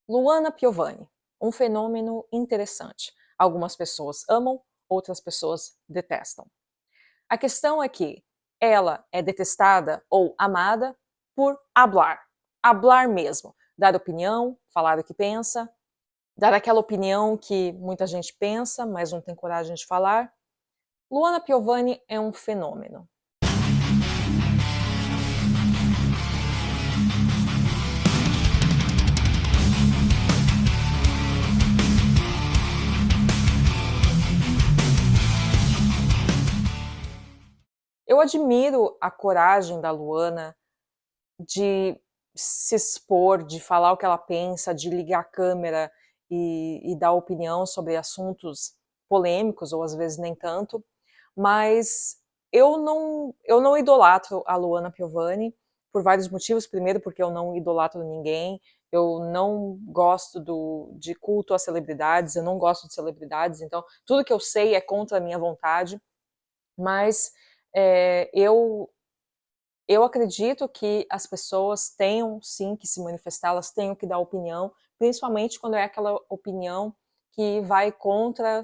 Luana Piovani, um fenômeno interessante. Algumas pessoas amam, outras pessoas detestam. A questão é que ela é detestada ou amada por hablar. Hablar mesmo. Dar opinião, falar o que pensa, dar aquela opinião que muita gente pensa, mas não tem coragem de falar. Luana Piovani é um fenômeno. Eu admiro a coragem da Luana de se expor, de falar o que ela pensa, de ligar a câmera e dar opinião sobre assuntos polêmicos, ou às vezes nem tanto, mas eu não idolatro a Luana Piovani por vários motivos. Primeiro, porque eu não idolatro ninguém, eu não gosto de culto às celebridades, eu não gosto de celebridades, então tudo que eu sei é contra a minha vontade, mas eu acredito que as pessoas tenham sim que se manifestar, elas tenham que dar opinião, principalmente quando é aquela opinião que vai contra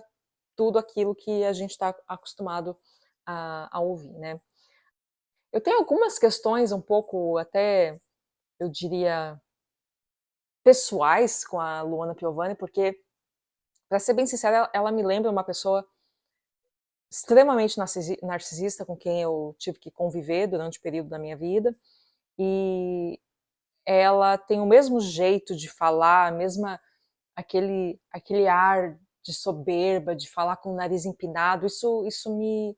tudo aquilo que a gente está acostumado a ouvir, né. Eu tenho algumas questões um pouco até, eu diria, pessoais com a Luana Piovani, porque, para ser bem sincera, ela me lembra uma pessoa extremamente narcisista com quem eu tive que conviver durante o período da minha vida, e ela tem o mesmo jeito de falar, a mesma aquele ar de soberba, de falar com o nariz empinado, isso me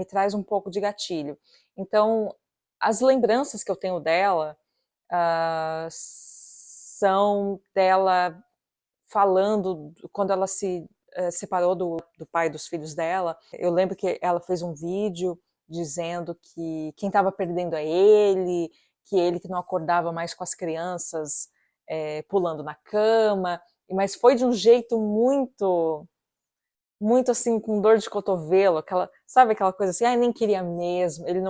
traz um pouco de gatilho. Então, as lembranças que eu tenho dela, são dela falando quando ela se, separou do pai dos filhos dela. Eu lembro que ela fez um vídeo dizendo que quem estava perdendo é ele, que ele que não acordava mais com as crianças, pulando na cama, mas foi de um jeito muito assim, com dor de cotovelo, sabe aquela coisa assim, nem queria mesmo, ele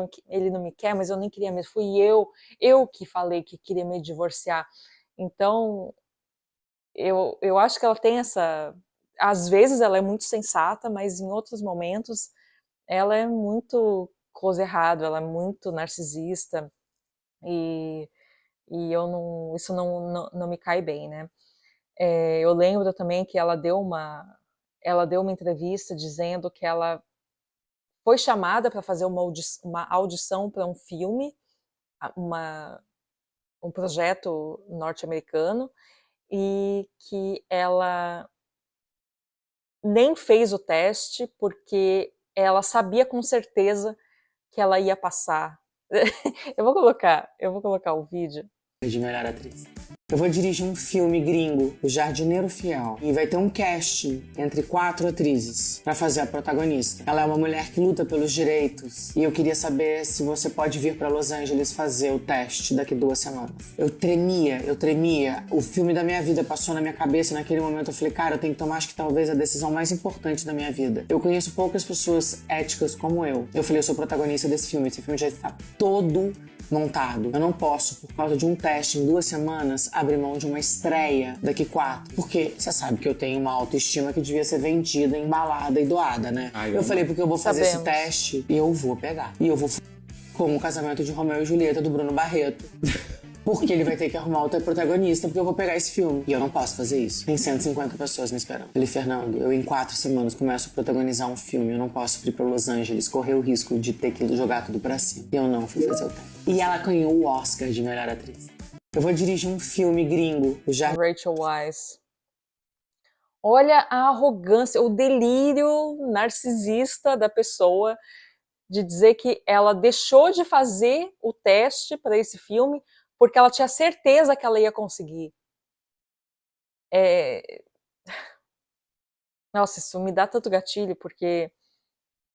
não me quer, mas eu nem queria mesmo, fui eu que falei que queria me divorciar. Então, eu acho que ela tem essa, às vezes ela é muito sensata, mas em outros momentos ela é muito close errado, ela é muito narcisista, e isso não me cai bem, né. Eu lembro também que ela deu uma entrevista dizendo que ela foi chamada para fazer uma audição para um filme, um projeto norte-americano, e que ela nem fez o teste, porque ela sabia com certeza que ela ia passar. Eu vou colocar o vídeo. De melhor atriz. Eu vou dirigir um filme gringo, O Jardineiro Fiel, e vai ter um casting entre 4 atrizes para fazer a protagonista. Ela é uma mulher que luta pelos direitos e eu queria saber se você pode vir para Los Angeles fazer o teste daqui 2 semanas. Eu tremia. O filme da minha vida passou na minha cabeça e naquele momento eu falei, cara, eu tenho que tomar, acho que talvez a decisão mais importante da minha vida. Eu conheço poucas pessoas éticas como eu. Eu falei, eu sou protagonista desse filme. Esse filme já está todo montado. Eu não posso, por causa de um teste em 2 semanas, abrir mão de uma estreia daqui 4. Porque você sabe que eu tenho uma autoestima que devia ser vendida, embalada e doada, né? Eu falei, porque eu vou fazer esse teste e eu vou pegar. E eu vou como o Casamento de Romeu e Julieta do Bruno Barreto. Porque ele vai ter que arrumar outro protagonista, porque eu vou pegar esse filme. E eu não posso fazer isso. Tem 150 pessoas me esperando. Eu falei, Fernando, eu em 4 semanas começo a protagonizar um filme. Eu não posso ir pra Los Angeles, correr o risco de ter que jogar tudo pra cima. E eu não fui fazer o teste. E ela ganhou o Oscar de melhor atriz. Eu vou dirigir um filme gringo. Rachel Weisz. Olha a arrogância, o delírio narcisista da pessoa de dizer que ela deixou de fazer o teste para esse filme porque ela tinha certeza que ela ia conseguir. Nossa, isso me dá tanto gatilho, porque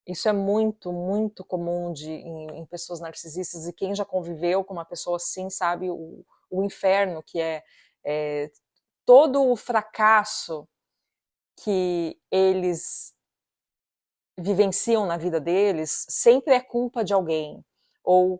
isso é muito, muito comum em pessoas narcisistas, e quem já conviveu com uma pessoa assim sabe o inferno que é todo o fracasso que eles vivenciam na vida deles sempre é culpa de alguém, ou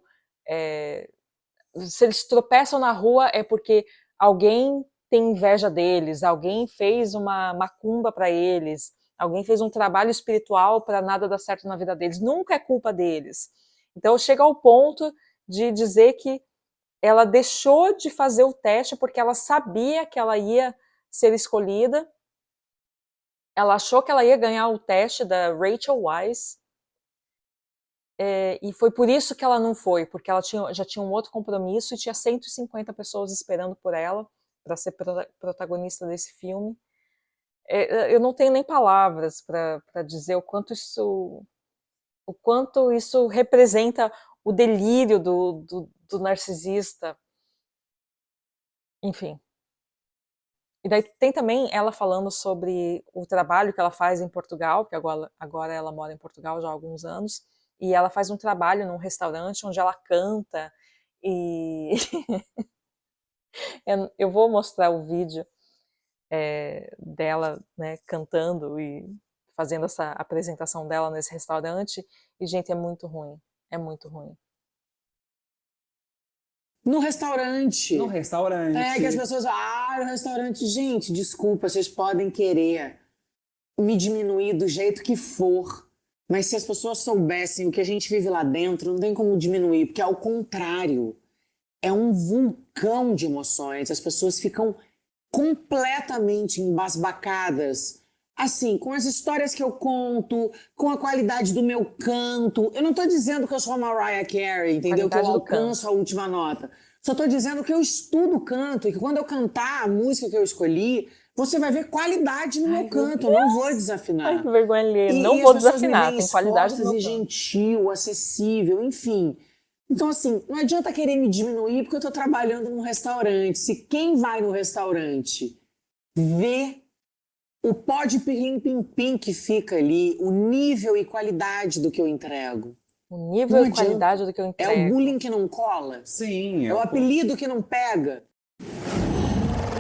se eles tropeçam na rua é porque alguém tem inveja deles, alguém fez uma macumba para eles, alguém fez um trabalho espiritual para nada dar certo na vida deles. Nunca é culpa deles. Então chega ao ponto de dizer que ela deixou de fazer o teste porque ela sabia que ela ia ser escolhida. Ela achou que ela ia ganhar o teste da Rachel Weisz. E foi por isso que ela não foi, porque ela já tinha um outro compromisso e tinha 150 pessoas esperando por ela para ser protagonista desse filme. Eu não tenho nem palavras para dizer o quanto isso representa o delírio do narcisista. Enfim. E daí tem também ela falando sobre o trabalho que ela faz em Portugal, porque agora ela mora em Portugal já há alguns anos, e ela faz um trabalho num restaurante onde ela canta, e eu vou mostrar o vídeo dela, né, cantando e fazendo essa apresentação dela nesse restaurante, e gente, é muito ruim, é muito ruim. No restaurante. No restaurante. Que as pessoas no restaurante. Gente, desculpa, vocês podem querer me diminuir do jeito que for, mas se as pessoas soubessem o que a gente vive lá dentro, não tem como diminuir, porque ao contrário, é um vulcão de emoções. As pessoas ficam completamente embasbacadas, assim, com as histórias que eu conto, com a qualidade do meu canto. Eu não tô dizendo que eu sou a Mariah Carey, entendeu? Que eu alcanço a última nota. Só tô dizendo que eu estudo canto e que quando eu cantar a música que eu escolhi, você vai ver qualidade no meu canto. Eu não vou desafinar. Ai, que vergonha alheia. Não vou desafinar, tem qualidade no meu canto. Gentil, acessível, enfim. Então, assim, não adianta querer me diminuir porque eu tô trabalhando num restaurante. Se quem vai no restaurante vê o pó de pirlim-pim-pim que fica ali, o nível e qualidade do que eu entrego. O nível e qualidade do que eu entrego. É o bullying que não cola? Sim. É o apelido que não pega?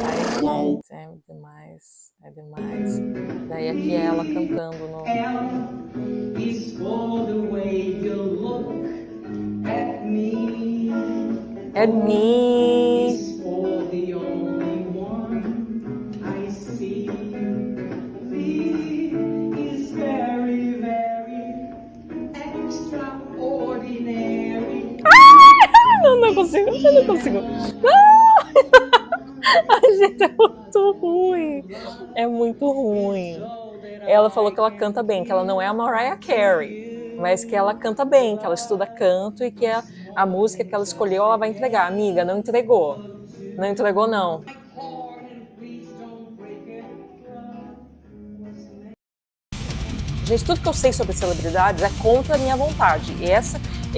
Ai, gente, é demais. É demais. Daí aqui é ela cantando no... Is for the way you look at me. At me. Is for the only one I see. Is very, very extraordinary. Eu não consigo. Ai, gente, é muito ruim. É muito ruim. Ela falou que ela canta bem, que ela não é a Mariah Carey, mas que ela canta bem, que ela estuda canto e que a música que ela escolheu ela vai entregar. Amiga, não entregou. Não entregou, não. Gente, tudo que eu sei sobre celebridades é contra a minha vontade. E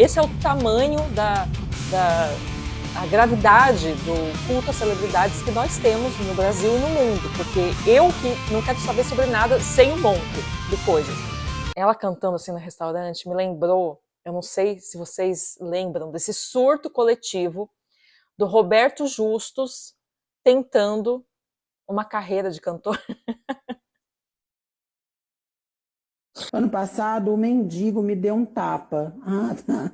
esse é o tamanho a gravidade do culto às celebridades que nós temos no Brasil e no mundo, porque eu que não quero saber sobre nada, sei um monte de coisas. Ela cantando assim no restaurante me lembrou, eu não sei se vocês lembram desse surto coletivo do Roberto Justus tentando uma carreira de cantor. Ano passado, o mendigo me deu um tapa. Ah, tá.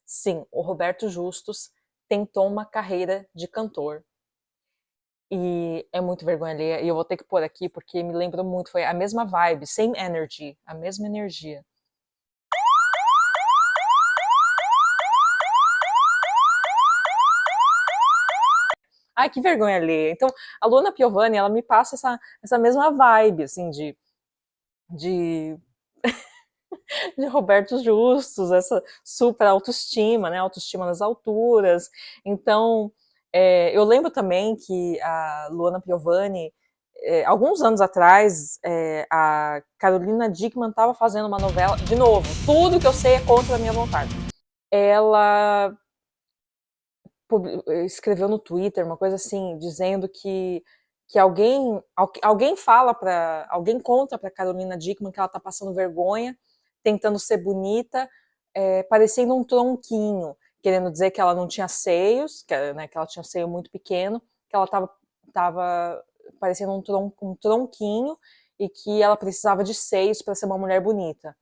Sim, o Roberto Justus tentou uma carreira de cantor. E é muito vergonha alheia, e eu vou ter que pôr aqui porque me lembra muito, foi a mesma vibe, same energy, a mesma energia. Ai, que vergonha alheia. Então, a Luana Piovani, ela me passa essa mesma vibe, assim, de Roberto Justus, essa super autoestima, né, autoestima nas alturas. Então, eu lembro também que a Luana Piovani, alguns anos atrás, a Carolina Dickmann estava fazendo uma novela, de novo, tudo que eu sei é contra a minha vontade. Ela escreveu no Twitter uma coisa assim, dizendo que alguém conta para Carolina Dickmann que ela está passando vergonha, tentando ser bonita, parecendo um tronquinho, querendo dizer que ela não tinha seios, que ela tinha seio muito pequeno, que ela estava parecendo um tronquinho e que ela precisava de seios para ser uma mulher bonita.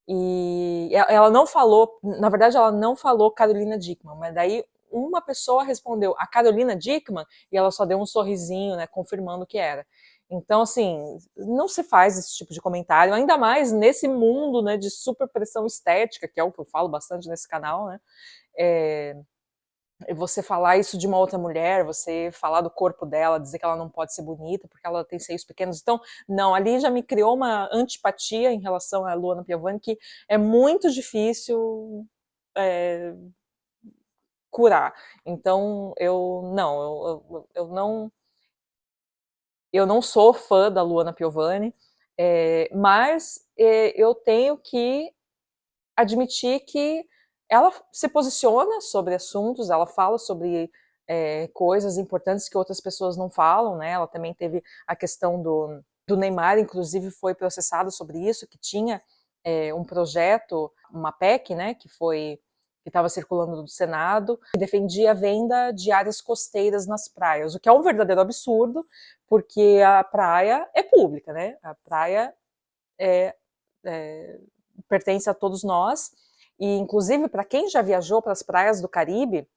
E ela não falou, na verdade ela não falou Carolina Dickmann, mas daí uma pessoa respondeu a Carolina Dickmann e ela só deu um sorrisinho, né, confirmando que era. Então, assim, não se faz esse tipo de comentário, ainda mais nesse mundo, né, de super pressão estética, que é o que eu falo bastante nesse canal, né, é, você falar isso de uma outra mulher, você falar do corpo dela, dizer que ela não pode ser bonita porque ela tem seios pequenos. Então, não, ali já me criou uma antipatia em relação à Luana Piovani que é muito difícil é, curar. Então, eu não sou fã da Luana Piovani, mas eu tenho que admitir que ela se posiciona sobre assuntos, ela fala sobre coisas importantes que outras pessoas não falam, né? Ela também teve a questão do Neymar, inclusive foi processado sobre isso, que tinha um projeto, uma PEC, né, que estava circulando no Senado, que defendia a venda de áreas costeiras nas praias, o que é um verdadeiro absurdo, porque a praia é pública, né? A praia é, pertence a todos nós, e inclusive para quem já viajou para as praias do Caribe,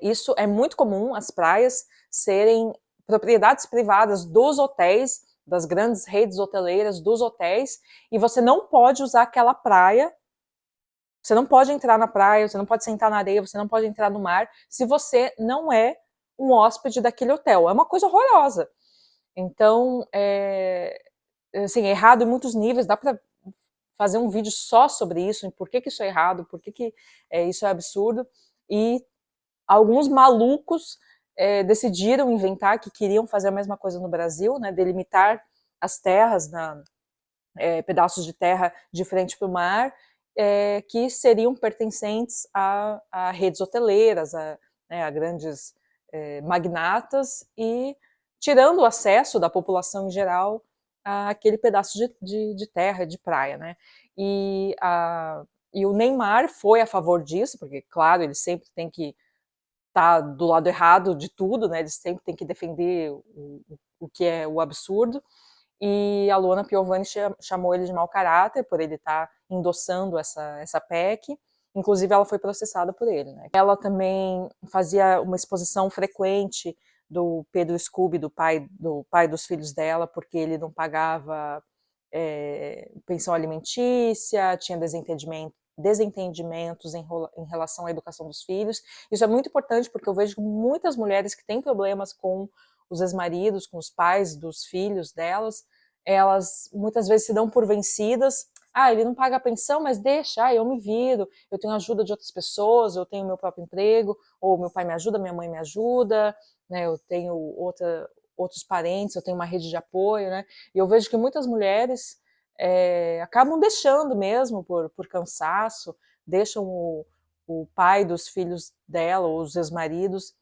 isso é muito comum, as praias serem propriedades privadas dos hotéis, das grandes redes hoteleiras, dos hotéis, e você não pode usar aquela praia, você não pode entrar na praia, você não pode sentar na areia, você não pode entrar no mar, se você não é um hóspede daquele hotel. É uma coisa horrorosa. Então, assim, errado em muitos níveis, dá para fazer um vídeo só sobre isso, em por que isso é errado, por que isso é absurdo, e alguns malucos decidiram inventar que queriam fazer a mesma coisa no Brasil, né, delimitar as terras, pedaços de terra de frente para o mar, que seriam pertencentes a redes hoteleiras, a grandes magnatas, e tirando o acesso da população em geral àquele pedaço de terra, de praia, né? E, e o Neymar foi a favor disso, porque, claro, ele sempre tem que estar do lado errado de tudo, né? Ele sempre tem que defender o que é o absurdo, e a Luana Piovani chamou ele de mau caráter por ele estar endossando essa PEC, inclusive ela foi processada por ele, né? Ela também fazia uma exposição frequente do Pedro Scooby, do pai dos filhos dela, porque ele não pagava pensão alimentícia, tinha desentendimentos em relação à educação dos filhos. Isso é muito importante porque eu vejo muitas mulheres que têm problemas com os ex-maridos, com os pais dos filhos delas, elas muitas vezes se dão por vencidas. Ah, ele não paga a pensão, mas deixa, eu me viro, eu tenho ajuda de outras pessoas, eu tenho meu próprio emprego, ou meu pai me ajuda, minha mãe me ajuda, né, eu tenho outros parentes, eu tenho uma rede de apoio, né, e eu vejo que muitas mulheres acabam deixando mesmo por cansaço, deixam o pai dos filhos dela, ou os ex-maridos,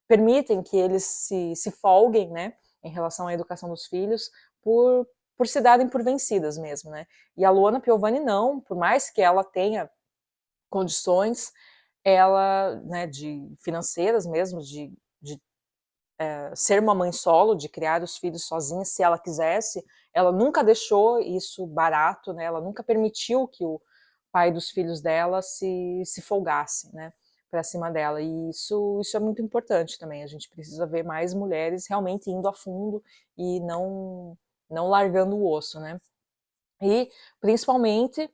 permitem que eles se folguem, né, em relação à educação dos filhos, por se darem por vencidas mesmo, né. E a Luana Piovani não, por mais que ela tenha condições, ela, né, financeiras mesmo, de ser uma mãe solo, de criar os filhos sozinha, se ela quisesse, ela nunca deixou isso barato, né, ela nunca permitiu que o pai dos filhos dela se folgasse, né, para cima dela, e isso é muito importante também, a gente precisa ver mais mulheres realmente indo a fundo e não largando o osso, né. E, principalmente,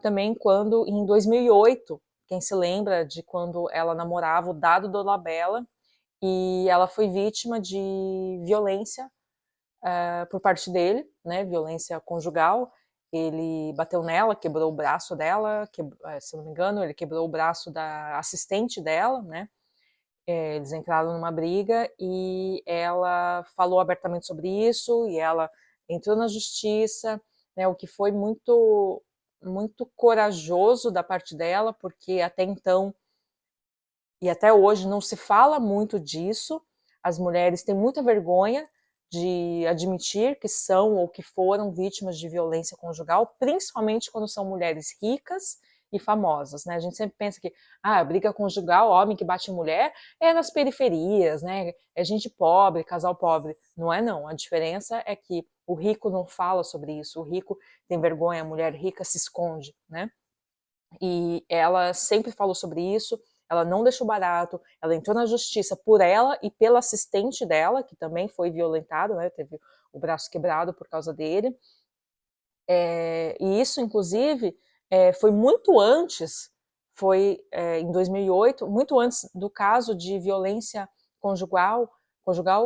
também quando em 2008, quem se lembra de quando ela namorava o Dado Dolabella, e ela foi vítima de violência por parte dele, né, violência conjugal. Ele bateu nela, quebrou o braço dela, se não me engano, ele quebrou o braço da assistente dela, né. Eles entraram numa briga e ela falou abertamente sobre isso e ela entrou na justiça, né, o que foi muito muito corajoso da parte dela, porque até então e até hoje não se fala muito disso, as mulheres têm muita vergonha de admitir que são ou que foram vítimas de violência conjugal, principalmente quando são mulheres ricas e famosas, né? A gente sempre pensa que briga conjugal, homem que bate em mulher, é nas periferias, né? É gente pobre, casal pobre. Não é não, a diferença é que O rico não fala sobre isso, o rico tem vergonha, a mulher rica se esconde, né? E ela sempre falou sobre isso, ela não deixou barato, ela entrou na justiça por ela e pela assistente dela, que também foi violentada, né? Teve o braço quebrado por causa dele. E isso, inclusive, foi muito antes, em 2008, muito antes do caso de violência conjugal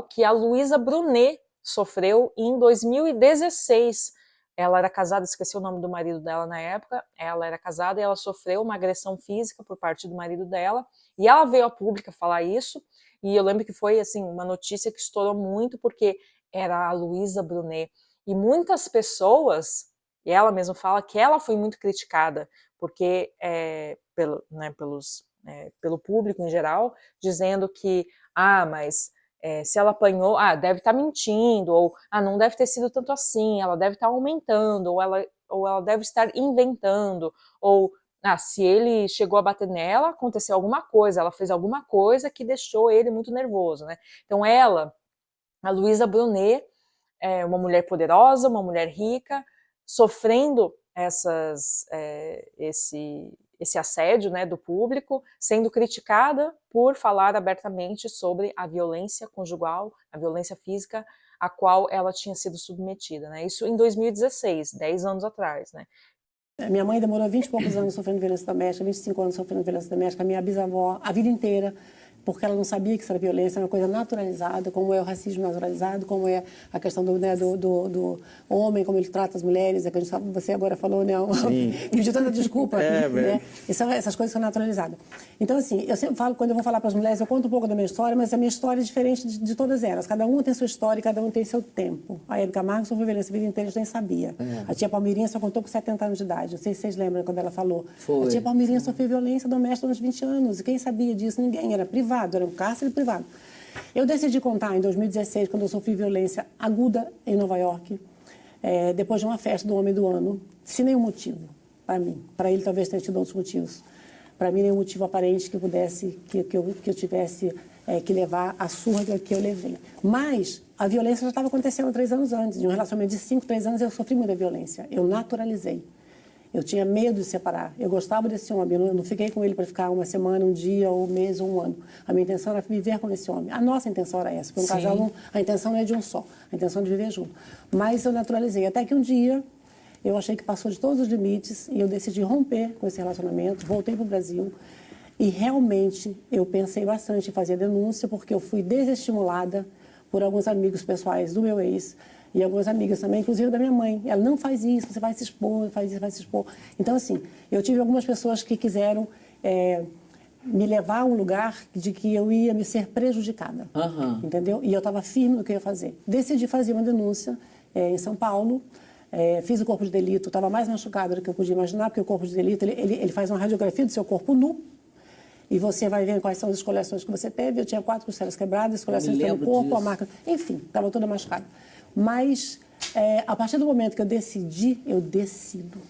que a Luísa Brunet sofreu em 2016. Ela era casada, esqueci o nome do marido dela na época, ela era casada e ela sofreu uma agressão física por parte do marido dela, e ela veio a público falar isso, e eu lembro que foi assim uma notícia que estourou muito, porque era a Luísa Brunet. E muitas pessoas, e ela mesma fala que ela foi muito criticada, porque pelo público em geral, dizendo que, mas se ela apanhou, deve estar mentindo, ou não deve ter sido tanto assim, ela deve estar aumentando, ou ela deve estar inventando, ou se ele chegou a bater nela, aconteceu alguma coisa, ela fez alguma coisa que deixou ele muito nervoso, né? Então a Luísa Brunet, uma mulher poderosa, uma mulher rica, sofrendo esse assédio, né, do público, sendo criticada por falar abertamente sobre a violência conjugal, a violência física a qual ela tinha sido submetida, né? Isso em 2016, 10 anos atrás, né? Minha mãe demorou 20 e poucos anos sofrendo violência doméstica, 25 anos sofrendo violência doméstica, a minha bisavó a vida inteira, porque ela não sabia que isso era violência, era uma coisa naturalizada, como é o racismo naturalizado, como é a questão do homem, como ele trata as mulheres, é que a gente sabe, você agora falou, né? Pediu tanta desculpa, né? Essas coisas são naturalizadas. Então, assim, eu sempre falo, quando eu vou falar para as mulheres, eu conto um pouco da minha história, mas a minha história é diferente de todas elas. Cada uma tem sua história e cada um tem seu tempo. A Hebe Camargo sofreu violência a vida inteira, a gente nem sabia. A tia Palmeirinha só contou com 70 anos de idade. Não sei se vocês lembram quando ela falou. A tia Palmeirinha sofreu violência doméstica nos 20 anos. E quem sabia disso? Ninguém. Era privado. Era um cárcere privado. Eu decidi contar em 2016, quando eu sofri violência aguda em Nova York, depois de uma festa do Homem do Ano, sem nenhum motivo para mim. Para ele talvez tenha tido outros motivos. Para mim, nenhum motivo aparente que eu tivesse que levar a surra que eu levei. Mas a violência já estava acontecendo 3 anos antes. De um relacionamento de 5, 3 anos, eu sofri muita violência. Eu naturalizei. Eu tinha medo de separar. Eu gostava desse homem. Eu não fiquei com ele para ficar uma semana, um dia, ou um mês, ou um ano. A minha intenção era viver com esse homem. A nossa intenção era essa. Porque um casal, a intenção não é de um só. A intenção é de viver junto. Mas eu naturalizei. Até que um dia, eu achei que passou de todos os limites e eu decidi romper com esse relacionamento. Voltei para o Brasil. E realmente eu pensei bastante em fazer denúncia, porque eu fui desestimulada por alguns amigos pessoais do meu ex, e algumas amigas também, inclusive da minha mãe. Ela, não faz isso, você vai se expor, faz isso, vai se expor. Então, assim, eu tive algumas pessoas que quiseram me levar a um lugar de que eu ia me ser prejudicada, entendeu? E eu estava firme no que eu ia fazer. Decidi fazer uma denúncia em São Paulo, fiz o corpo de delito, estava mais machucada do que eu podia imaginar, porque o corpo de delito, ele faz uma radiografia do seu corpo nu, e você vai ver quais são as escoriações que você teve. Eu tinha 4 costelas quebradas, escoriações pelo corpo, a marca... Enfim, estava toda machucada. Mas, a partir do momento que eu decidi, eu decido.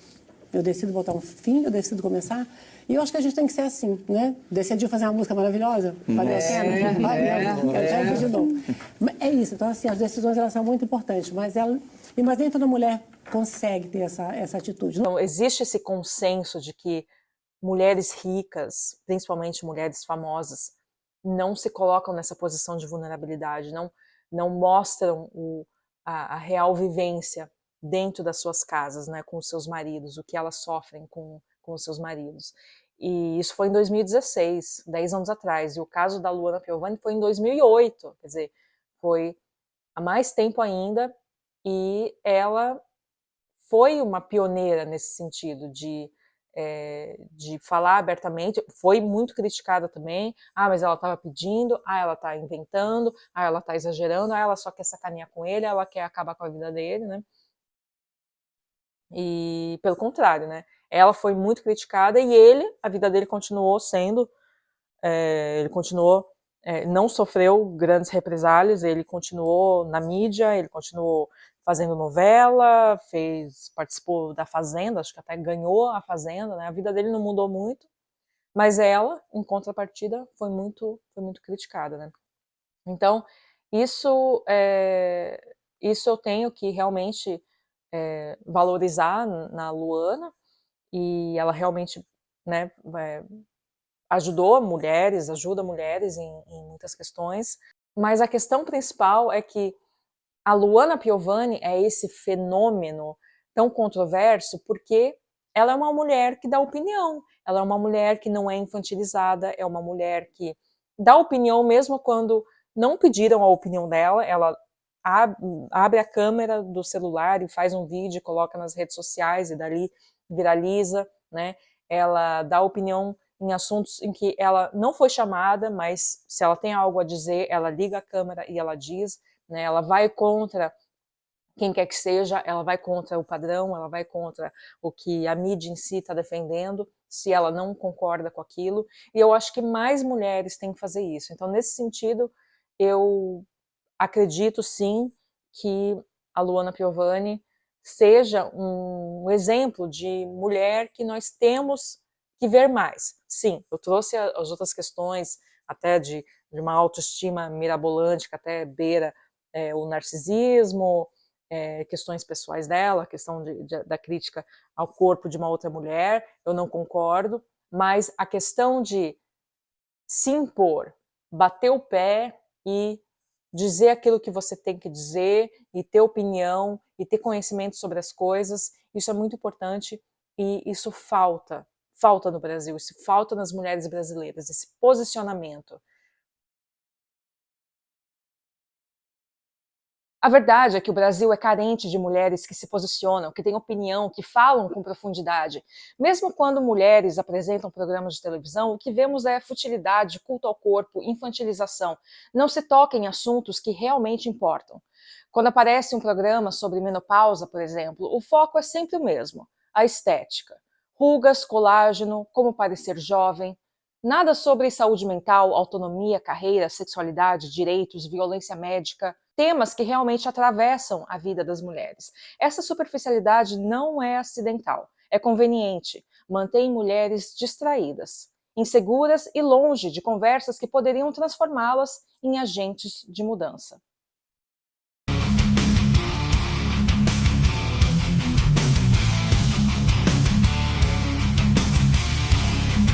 Eu decido botar um fim, eu decido começar. E eu acho que a gente tem que ser assim, né? Decidiu fazer uma música maravilhosa? Valeu a pena? Valeu. Eu já fiz de novo. É isso. Então, assim, as decisões, elas são muito importantes. Mas nem toda mulher consegue ter essa atitude. Então, existe esse consenso de que mulheres ricas, principalmente mulheres famosas, não se colocam nessa posição de vulnerabilidade, não mostram a real vivência dentro das suas casas, né, com os seus maridos, o que elas sofrem com os seus maridos. E isso foi em 2016, 10 anos atrás, e o caso da Luana Piovani foi em 2008, quer dizer, foi há mais tempo ainda, e ela foi uma pioneira nesse sentido de falar abertamente. Foi muito criticada também, mas ela estava pedindo, ela está inventando, ela está exagerando, ela só quer sacanear com ele, ela quer acabar com a vida dele, né? E pelo contrário, né? Ela foi muito criticada e a vida dele continuou sendo, ele continuou, não sofreu grandes represálias, ele continuou na mídia, ele continuou fazendo novela, participou da Fazenda, acho que até ganhou a Fazenda, né? A vida dele não mudou muito, mas ela, em contrapartida, foi muito criticada, né? Então, isso isso eu tenho que realmente valorizar na Luana, e ela realmente, né, ajuda mulheres em muitas questões, mas a questão principal é que a Luana Piovani é esse fenômeno tão controverso porque ela é uma mulher que dá opinião, ela é uma mulher que não é infantilizada, é uma mulher que dá opinião mesmo quando não pediram a opinião dela, ela abre a câmera do celular e faz um vídeo, coloca nas redes sociais e dali viraliza, né? Ela dá opinião em assuntos em que ela não foi chamada, mas se ela tem algo a dizer, ela liga a câmera e ela diz, né? Ela vai contra quem quer que seja, ela vai contra o padrão, ela vai contra o que a mídia em si está defendendo, se ela não concorda com aquilo, e eu acho que mais mulheres têm que fazer isso. Então, nesse sentido, eu acredito sim que a Luana Piovani seja um exemplo de mulher que nós temos que ver mais. Sim, eu trouxe as outras questões, até de uma autoestima mirabolante, que até beira o narcisismo, questões pessoais dela, a questão da crítica ao corpo de uma outra mulher, eu não concordo, mas a questão de se impor, bater o pé e dizer aquilo que você tem que dizer, e ter opinião, e ter conhecimento sobre as coisas, isso é muito importante e isso falta no Brasil, isso falta nas mulheres brasileiras, esse posicionamento. A verdade é que o Brasil é carente de mulheres que se posicionam, que têm opinião, que falam com profundidade. Mesmo quando mulheres apresentam programas de televisão, o que vemos é futilidade, culto ao corpo, infantilização. Não se toca em assuntos que realmente importam. Quando aparece um programa sobre menopausa, por exemplo, o foco é sempre o mesmo: a estética. Rugas, colágeno, como parecer jovem. Nada sobre saúde mental, autonomia, carreira, sexualidade, direitos, violência médica, temas que realmente atravessam a vida das mulheres. Essa superficialidade não é acidental, é conveniente, mantém mulheres distraídas, inseguras e longe de conversas que poderiam transformá-las em agentes de mudança.